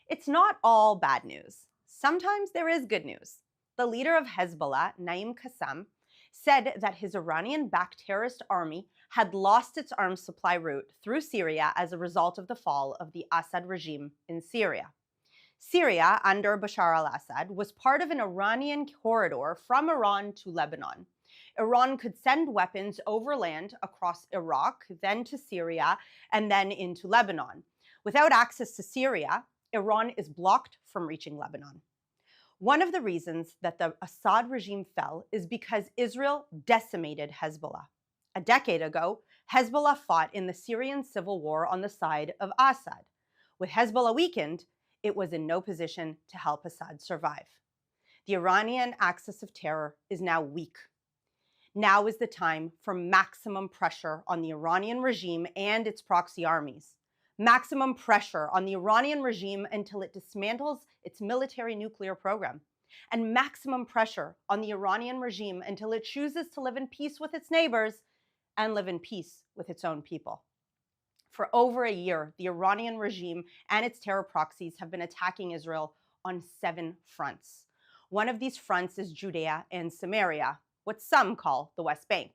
It's not all bad news. Sometimes there is good news. The leader of Hezbollah, Naim Qassem, said that his Iranian-backed terrorist army had lost its arms supply route through Syria as a result of the fall of the Assad regime in Syria. Syria, under Bashar al-Assad, was part of an Iranian corridor from Iran to Lebanon. Iran could send weapons overland across Iraq, then to Syria, and then into Lebanon. Without access to Syria, Iran is blocked from reaching Lebanon. One of the reasons that the Assad regime fell is because Israel decimated Hezbollah. A decade ago, Hezbollah fought in the Syrian civil war on the side of Assad. With Hezbollah weakened, it was in no position to help Assad survive. The Iranian axis of terror is now weak. Now is the time for maximum pressure on the Iranian regime and its proxy armies. Maximum pressure on the Iranian regime until it dismantles its military nuclear program. And maximum pressure on the Iranian regime until it chooses to live in peace with its neighbors and live in peace with its own people. For over a year, the Iranian regime and its terror proxies have been attacking Israel on 7 fronts. One of these fronts is Judea and Samaria, what some call the West Bank.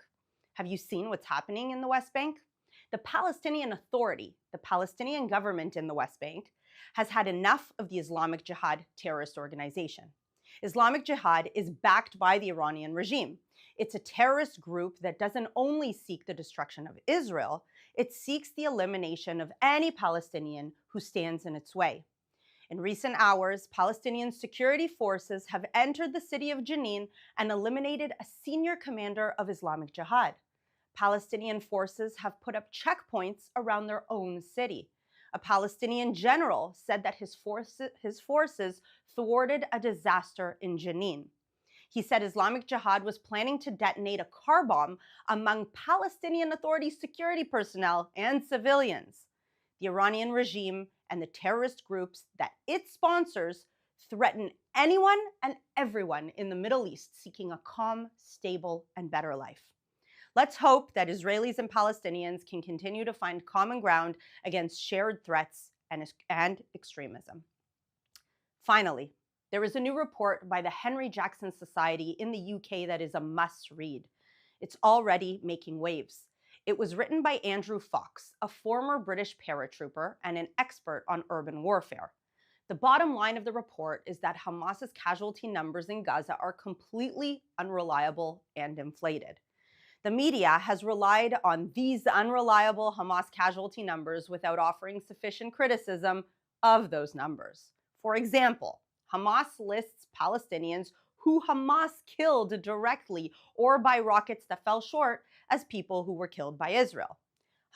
Have you seen what's happening in the West Bank? The Palestinian Authority, the Palestinian government in the West Bank, has had enough of the Islamic Jihad terrorist organization. Islamic Jihad is backed by the Iranian regime. It's a terrorist group that doesn't only seek the destruction of Israel, it seeks the elimination of any Palestinian who stands in its way. In recent hours, Palestinian security forces have entered the city of Jenin and eliminated a senior commander of Islamic Jihad. Palestinian forces have put up checkpoints around their own city. A Palestinian general said that his forces thwarted a disaster in Jenin. He said Islamic Jihad was planning to detonate a car bomb among Palestinian Authority security personnel and civilians. The Iranian regime and the terrorist groups that it sponsors threaten anyone and everyone in the Middle East seeking a calm, stable, and better life. Let's hope that Israelis and Palestinians can continue to find common ground against shared threats and extremism. Finally, there is a new report by the Henry Jackson Society in the UK that is a must-read. It's already making waves. It was written by Andrew Fox, a former British paratrooper and an expert on urban warfare. The bottom line of the report is that Hamas's casualty numbers in Gaza are completely unreliable and inflated. The media has relied on these unreliable Hamas casualty numbers without offering sufficient criticism of those numbers. For example, Hamas lists Palestinians who Hamas killed directly or by rockets that fell short as people who were killed by Israel.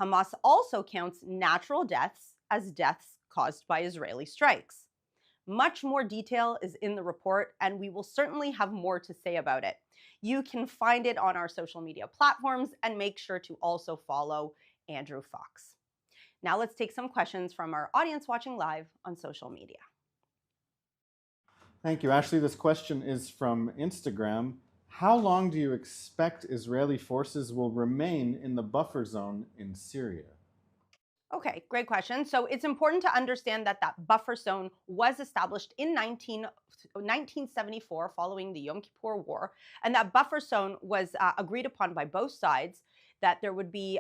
Hamas also counts natural deaths as deaths caused by Israeli strikes. Much more detail is in the report, and we will certainly have more to say about it. You can find it on our social media platforms, and make sure to also follow Andrew Fox. Now let's take some questions from our audience watching live on social media. Thank you, Ashley. This question is from Instagram. How long do you expect Israeli forces will remain in the buffer zone in Syria? Okay, great question. So it's important to understand that that buffer zone was established in 1974 following the Yom Kippur War. And that buffer zone was agreed upon by both sides, that there would be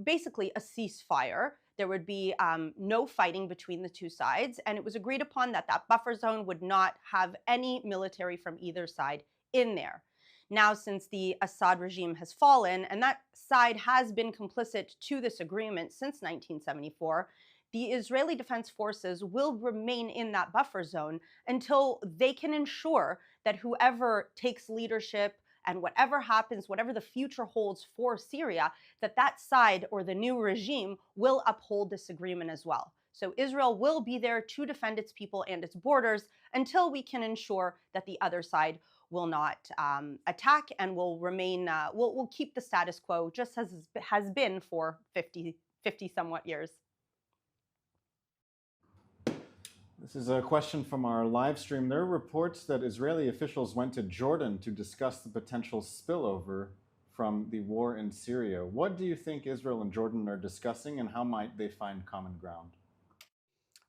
basically a ceasefire. There would be no fighting between the two sides. And it was agreed upon that that buffer zone would not have any military from either side in there. Now, since the Assad regime has fallen, and that side has been complicit to this agreement since 1974, the Israeli Defense Forces will remain in that buffer zone until they can ensure that whoever takes leadership and whatever happens, whatever the future holds for Syria, that that side or the new regime will uphold this agreement as well. So Israel will be there to defend its people and its borders until we can ensure that the other side will not attack and will remain, will keep the status quo just as has been for 50 somewhat years. This is a question from our live stream. There are reports that Israeli officials went to Jordan to discuss the potential spillover from the war in Syria. What do you think Israel and Jordan are discussing, and how might they find common ground?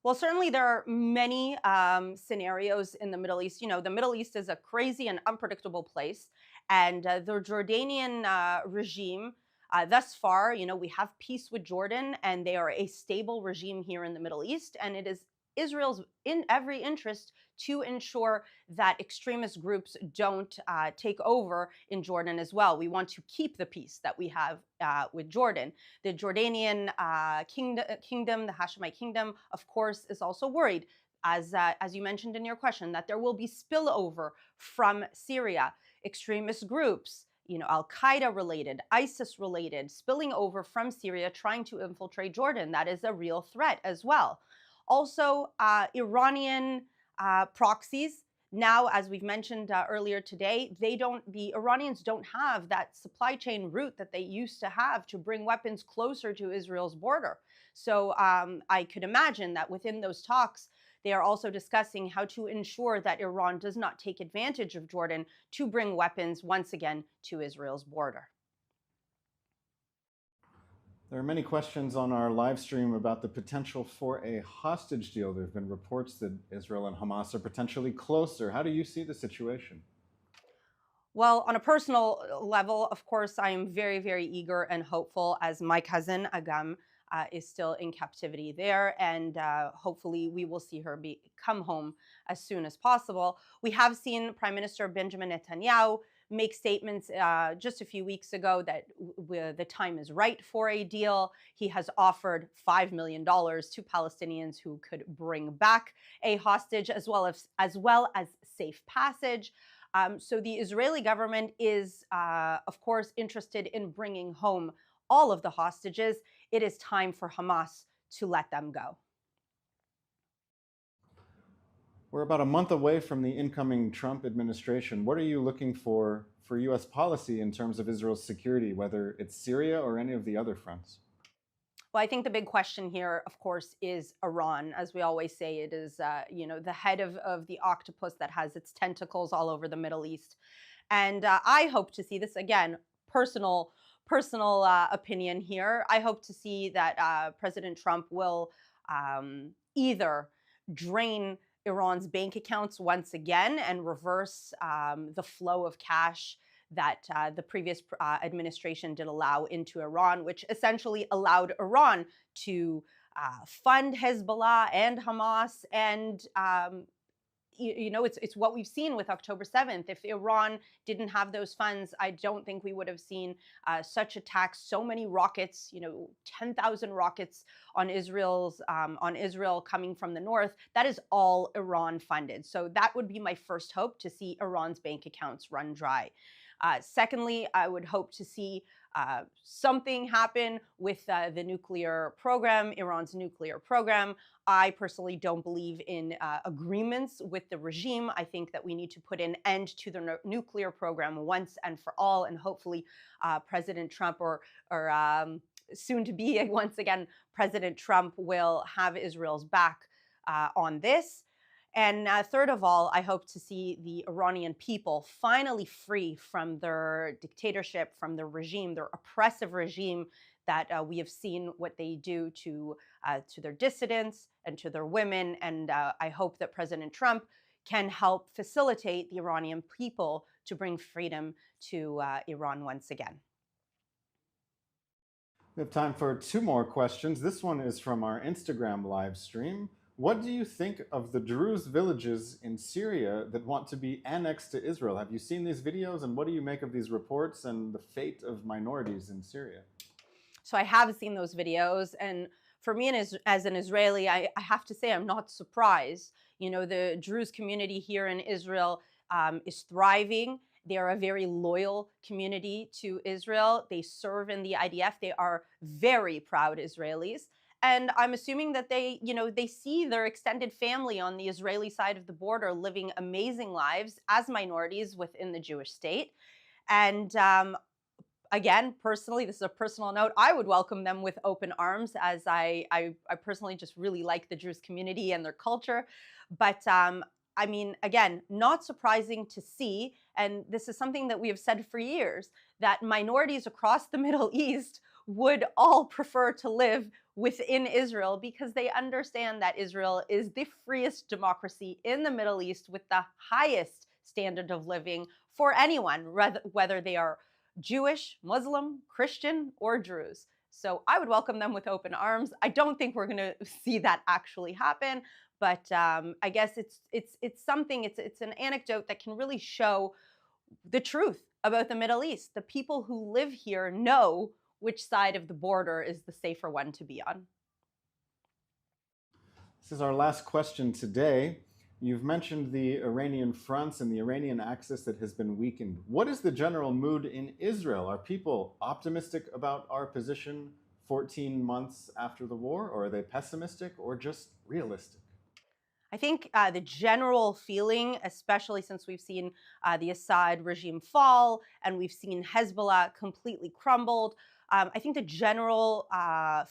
Well, certainly there are many scenarios in the Middle East. You know, the Middle East is a crazy and unpredictable place. And the Jordanian regime, thus far, you know, we have peace with Jordan, and they are a stable regime here in the Middle East. And it is Israel's in every interest to ensure that extremist groups don't take over in Jordan as well. We want to keep the peace that we have with Jordan. The Jordanian kingdom, the Hashemite kingdom, of course, is also worried, as you mentioned in your question, that there will be spillover from Syria, extremist groups, you know, Al Qaeda related, ISIS related, spilling over from Syria, trying to infiltrate Jordan. That is a real threat as well. Also, Iranian proxies. Now, as we've mentioned earlier today, the Iranians don't have that supply chain route that they used to have to bring weapons closer to Israel's border. So I could imagine that within those talks, they are also discussing how to ensure that Iran does not take advantage of Jordan to bring weapons once again to Israel's border. There are many questions on our live stream about the potential for a hostage deal. There have been reports that Israel and Hamas are potentially closer. How do you see the situation? Well, on a personal level, of course, I am very, very eager and hopeful, as my cousin Agam is still in captivity there, and hopefully we will see her come home as soon as possible. We have seen Prime Minister Benjamin Netanyahu make statements just a few weeks ago that the time is right for a deal. He has offered $5 million to Palestinians who could bring back a hostage, as well as safe passage. So the Israeli government is, of course, interested in bringing home all of the hostages. It is time for Hamas to let them go. We're about a month away from the incoming Trump administration. What are you looking for U.S. policy in terms of Israel's security, whether it's Syria or any of the other fronts? Well, I think the big question here, of course, is Iran. As we always say, it is, you know, the head of the octopus that has its tentacles all over the Middle East. And I hope to see this, again, personal opinion here. I hope to see that President Trump will either drain Iran's bank accounts once again and reverse the flow of cash that the previous administration did allow into Iran, which essentially allowed Iran to fund Hezbollah and Hamas. And, you know, it's what we've seen with October 7th. If Iran didn't have those funds, I don't think we would have seen such attacks, so many rockets, you know, 10,000 rockets on Israel coming from the north. That is all Iran funded. So that would be my first hope, to see Iran's bank accounts run dry. Secondly, I would hope to see something happen with the nuclear program, Iran's nuclear program. I personally don't believe in agreements with the regime. I think that we need to put an end to the nuclear program once and for all, and hopefully President Trump or soon to be once again President Trump will have Israel's back on this. And third of all, I hope to see the Iranian people finally free from their dictatorship, from their regime, their oppressive regime that we have seen what they do to their dissidents and to their women. And I hope that President Trump can help facilitate the Iranian people to bring freedom to Iran once again. We have time for two more questions. This one is from our Instagram live stream. What do you think of the Druze villages in Syria that want to be annexed to Israel? Have you seen these videos, and what do you make of these reports and the fate of minorities in Syria? So I have seen those videos, and for me as an Israeli, I have to say I'm not surprised. You know, the Druze community here in Israel is thriving. They are a very loyal community to Israel. They serve in the IDF. They are very proud Israelis. And I'm assuming that they see their extended family on the Israeli side of the border living amazing lives as minorities within the Jewish state. And again, personally, this is a personal note, I would welcome them with open arms, as I personally just really like the Jewish community and their culture. But I mean, again, not surprising to see, and this is something that we have said for years, that minorities across the Middle East would all prefer to live within Israel because they understand that Israel is the freest democracy in the Middle East with the highest standard of living for anyone, whether they are Jewish, Muslim, Christian, or Druze. So I would welcome them with open arms. I don't think we're going to see that actually happen, but I guess it's something. It's an anecdote that can really show the truth about the Middle East. The people who live here know which side of the border is the safer one to be on. This is our last question today. You've mentioned the Iranian fronts and the Iranian axis that has been weakened. What is the general mood in Israel? Are people optimistic about our position 14 months after the war, or are they pessimistic or just realistic? I think the general feeling, especially since we've seen the Assad regime fall and we've seen Hezbollah completely crumbled, I think the general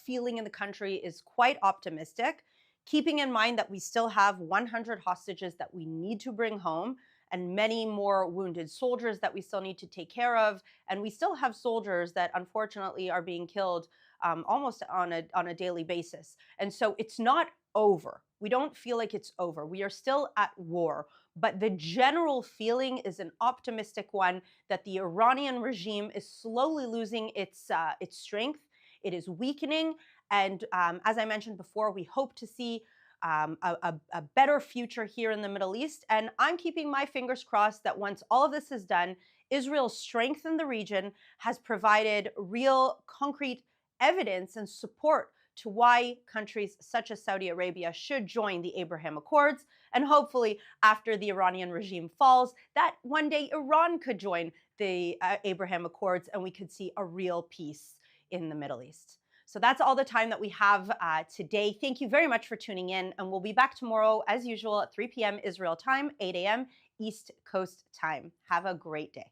feeling in the country is quite optimistic, keeping in mind that we still have 100 hostages that we need to bring home and many more wounded soldiers that we still need to take care of. And we still have soldiers that unfortunately are being killed almost on a daily basis. And so it's not over. We don't feel like it's over. We are still at war. But the general feeling is an optimistic one that the Iranian regime is slowly losing its strength. It is weakening. And as I mentioned before, we hope to see a better future here in the Middle East. And I'm keeping my fingers crossed that once all of this is done, Israel's strength in the region has provided real concrete evidence and support to why countries such as Saudi Arabia should join the Abraham Accords. And hopefully, after the Iranian regime falls, that one day Iran could join the Abraham Accords and we could see a real peace in the Middle East. So that's all the time that we have today. Thank you very much for tuning in, and we'll be back tomorrow as usual at 3 p.m. Israel time, 8 a.m. East Coast time. Have a great day.